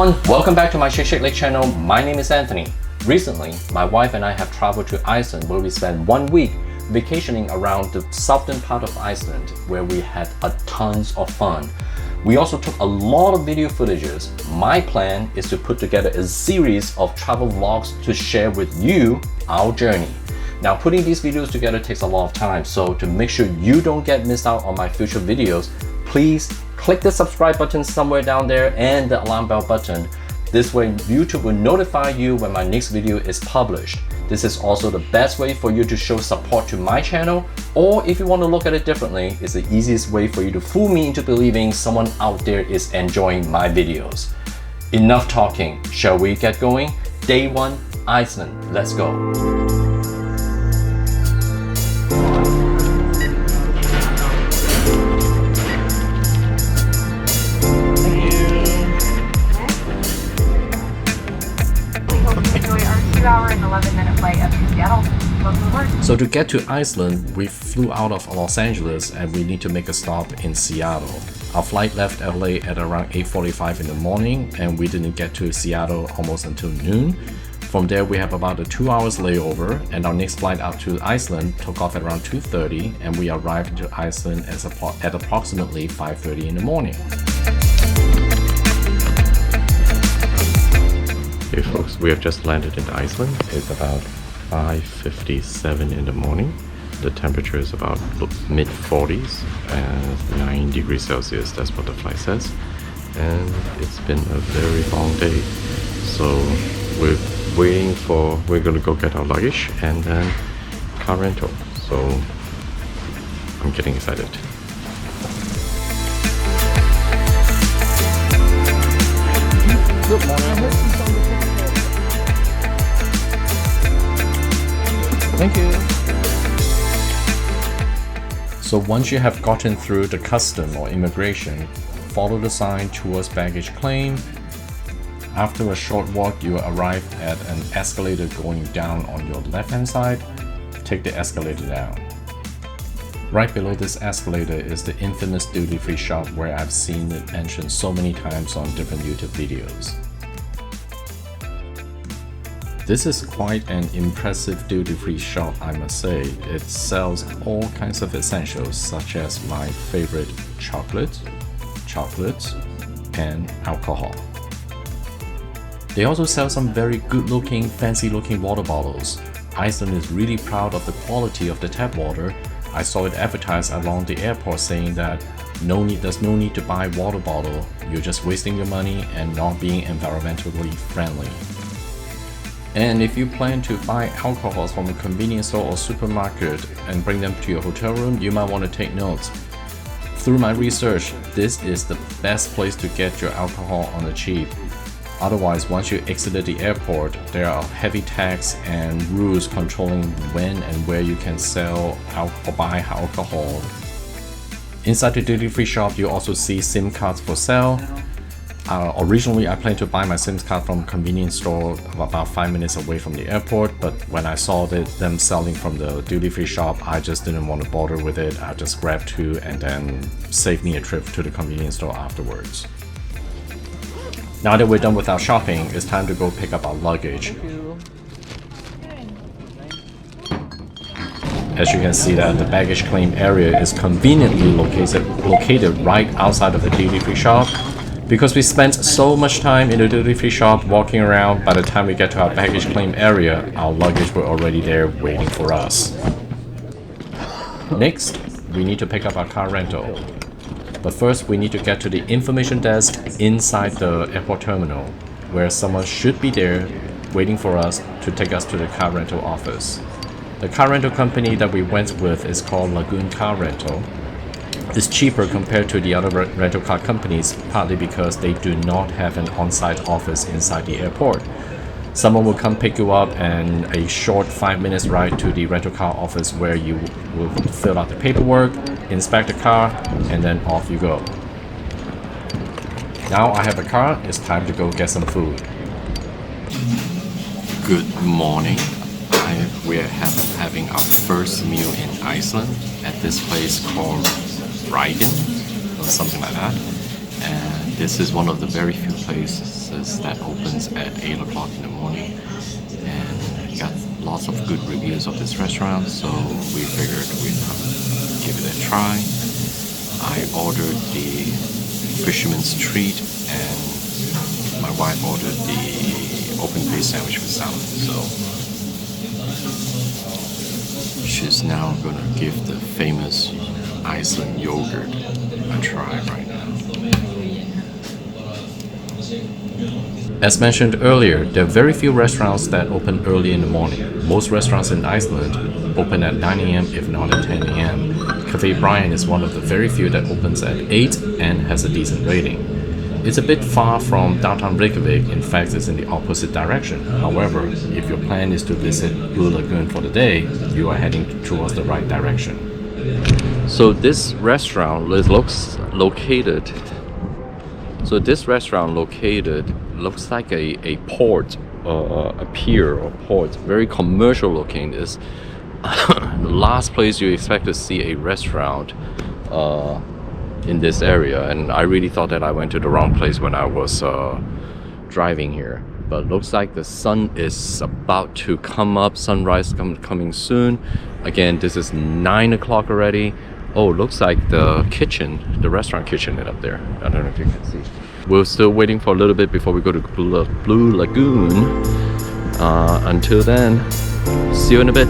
everyone, welcome back to my Shake Shake Lake channel. My name is Anthony. Recently, my wife and I have traveled to Iceland where we spent 1 week vacationing around the southern part of Iceland where we had a tons of fun. We also took a lot of video footages. My plan is to put together a series of travel vlogs to share with you our journey. Now, putting these videos together takes a lot of time, so to make sure you don't get missed out on my future videos, please click the subscribe button somewhere down there and the alarm bell button. This way YouTube will notify you when my next video is published. This is also the best way for you to show support to my channel, or if you want to look at it differently, it's the easiest way for you to fool me into believing someone out there is enjoying my videos. Enough talking, shall we get going? Day 1, Iceland, let's go. Hour and 11-minute flight up to Seattle. So to get to Iceland, we flew out of Los Angeles and we need to make a stop in Seattle. Our flight left LA at around 8:45 in the morning and we didn't get to Seattle almost until noon. From there we have about a 2 hours layover and our next flight out to Iceland took off at around 2:30 and we arrived to Iceland at approximately 5:30 in the morning. Hey folks, we have just landed in Iceland. It's about 5:57 in the morning. The temperature is about mid-40s and 9 degrees Celsius, that's what the flight says. And it's been a very long day. So we're gonna go get our luggage and then car rental. So I'm getting excited. Good morning. Thank you. So once you have gotten through the custom or immigration, follow the sign towards baggage claim. After a short walk, you arrive at an escalator going down on your left-hand side. Take the escalator down. Right below this escalator is the infamous duty-free shop where I've seen it mentioned so many times on different YouTube videos. This is quite an impressive duty-free shop, I must say. It sells all kinds of essentials such as my favorite chocolates, and alcohol. They also sell some very good-looking, fancy-looking water bottles. Iceland is really proud of the quality of the tap water. I saw it advertised along the airport saying that there's no need to buy water bottle. You're just wasting your money and not being environmentally friendly. And if you plan to buy alcohols from a convenience store or supermarket and bring them to your hotel room, you might want to take notes. Through my research, this is the best place to get your alcohol on the cheap. Otherwise, once you exited the airport, there are heavy tax and rules controlling when and where you can sell or buy alcohol. Inside the duty-free shop, you also see SIM cards for sale. Originally, I planned to buy my SIM card from a convenience store about 5 minutes away from the airport, but when I saw them selling from the duty-free shop, I just didn't want to bother with it. I just grabbed 2 and then saved me a trip to the convenience store afterwards. Now that we're done with our shopping, it's time to go pick up our luggage. As you can see that the baggage claim area is conveniently located right outside of the duty-free shop. Because we spent so much time in the duty-free shop walking around, by the time we get to our baggage claim area, our luggage were already there waiting for us. Next, we need to pick up our car rental. But first, we need to get to the information desk inside the airport terminal, where someone should be there waiting for us to take us to the car rental office. The car rental company that we went with is called Lagoon Car Rental. It's cheaper compared to the other rental car companies, partly because they do not have an on-site office inside the airport. Someone will come pick you up and a short 5 minutes ride to the rental car office where you will fill out the paperwork, inspect the car, and then off you go. Now I have a car, it's time to go get some food. Good morning. We're having our first meal in Iceland at this place called Bryggjan or something like that. And this is one of the very few places that opens at 8 o'clock in the morning, and got lots of good reviews of this restaurant, so we figured we'd give it a try. I ordered the fisherman's treat, and my wife ordered the open-faced sandwich with salad. So she's now gonna give the famous Iceland yogurt a try right now. As mentioned earlier, there are very few restaurants that open early in the morning. Most restaurants in Iceland open at 9 a.m. if not at 10 a.m. Café Bryggjan is one of the very few that opens at 8 and has a decent rating. It's a bit far from downtown Reykjavik, in fact it's in the opposite direction. However, if your plan is to visit Blue Lagoon for the day, you are heading towards the right direction. So this restaurant looks located looks like a port, a pier or port, very commercial looking. Is the last place you expect to see a restaurant in this area, and I really thought that I went to the wrong place when I was driving here. But looks like the sun is about to come up, sunrise coming soon. Again, this is 9 o'clock already. Oh, looks like the restaurant kitchen is up there. I don't know if you can see. We're still waiting for a little bit before we go to Blue Lagoon. Until then, see you in a bit.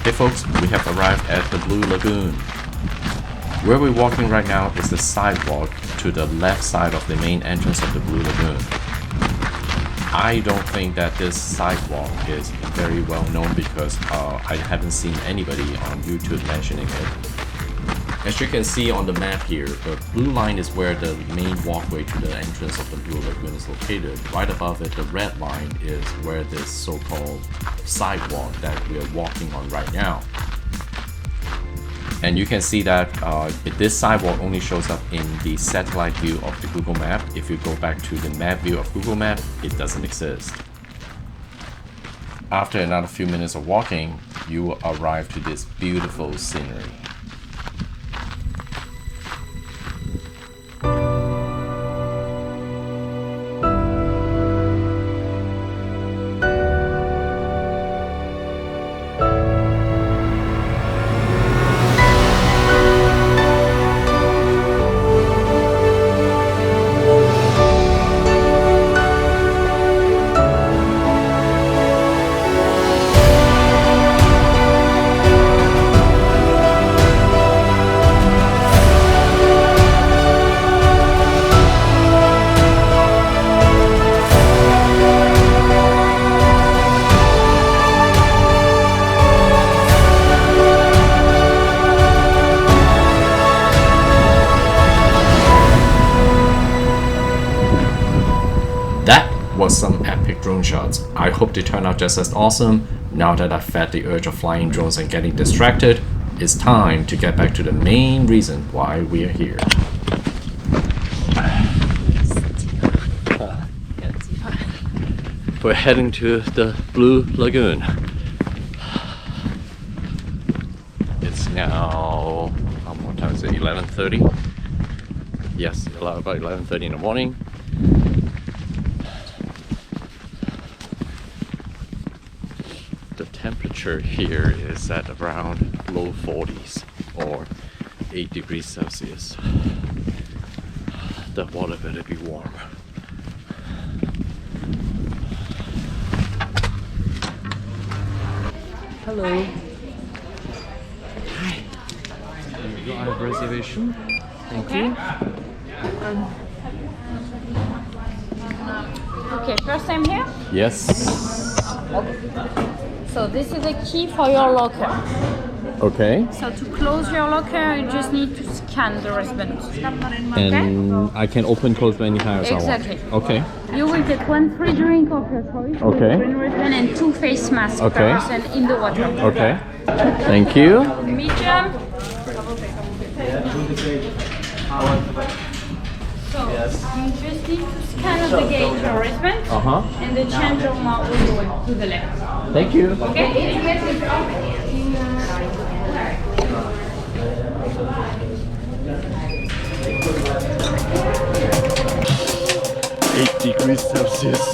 Hey folks, we have arrived at the Blue Lagoon. Where we're walking right now is the sidewalk to the left side of the main entrance of the Blue Lagoon. I don't think that this sidewalk is very well known because I haven't seen anybody on YouTube mentioning it. As you can see on the map here, the blue line is where the main walkway to the entrance of the Blue Lagoon is located. Right above it, the red line is where this so-called sidewalk that we are walking on right now. And you can see that this sidewalk only shows up in the satellite view of the Google map. If you go back to the map view of Google Map, it doesn't exist. After another few minutes of walking, you will arrive to this beautiful scenery. Was some epic drone shots. I hope they turn out just as awesome. Now that I've fed the urge of flying drones and getting distracted, it's time to get back to the main reason why we are here. We're heading to the Blue Lagoon. It's now, what time is it? 11:30? Yes, about 11:30 in the morning. The temperature here is at around low 40s or 8 degrees Celsius. The water better be warm. Hello. Hi. Here you go, I have reservation. Thank you. Okay, first time here? Yes. So this is the key for your locker. Okay. So to close your locker, you just need to scan hand wristband. And I can open close anytime as Exactly. I want. Okay. You will get 1 free drink of your choice. Okay. Green wristband and 2 face masks Okay. per person in the water. Okay. Thank you. Medium. So you just need to scan the gate your wristband, and the change mark will go to the left. Thank you. Okay. 8 degrees Celsius.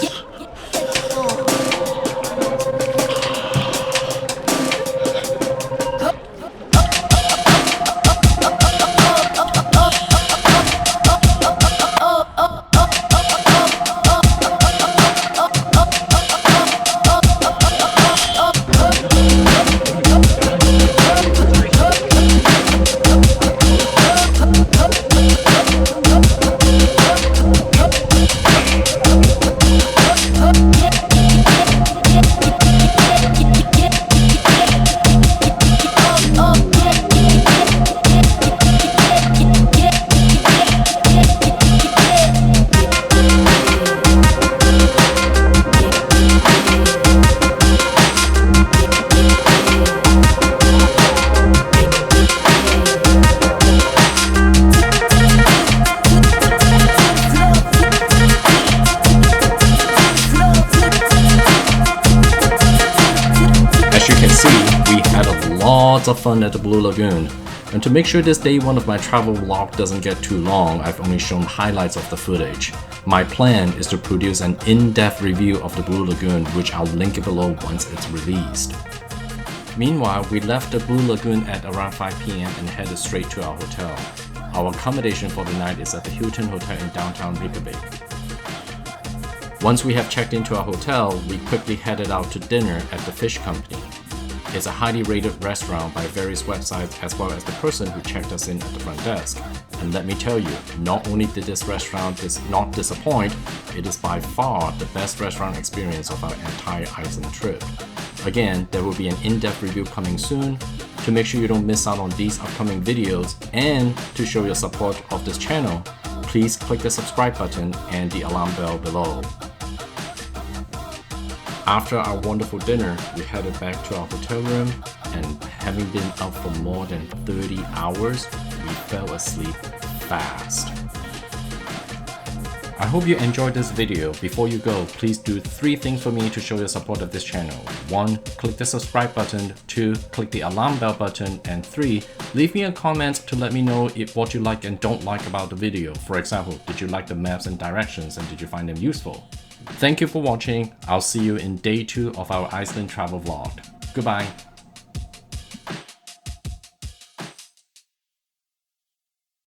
As you can see, we had a lot of fun at the Blue Lagoon. And to make sure this day one of my travel vlog doesn't get too long, I've only shown highlights of the footage. My plan is to produce an in-depth review of the Blue Lagoon, which I'll link below once it's released. Meanwhile, we left the Blue Lagoon at around 5 p.m. and headed straight to our hotel. Our accommodation for the night is at the Hilton Hotel in downtown Reykjavik. Once we have checked into our hotel, we quickly headed out to dinner at the Fish Company. It's a highly rated restaurant by various websites as well as the person who checked us in at the front desk. And let me tell you, not only did this restaurant not disappoint, it is by far the best restaurant experience of our entire Iceland trip. Again, there will be an in-depth review coming soon. To make sure you don't miss out on these upcoming videos and to show your support of this channel, please click the subscribe button and the alarm bell below. After our wonderful dinner, we headed back to our hotel room, and having been up for more than 30 hours, we fell asleep fast. I hope you enjoyed this video. Before you go, please do 3 things for me to show your support of this channel. 1. Click the subscribe button. 2. Click the alarm bell button. And 3. Leave me a comment to let me know what you like and don't like about the video. For example, did you like the maps and directions, and did you find them useful? Thank you for watching. I'll see you in day 2 of our Iceland travel vlog. Goodbye.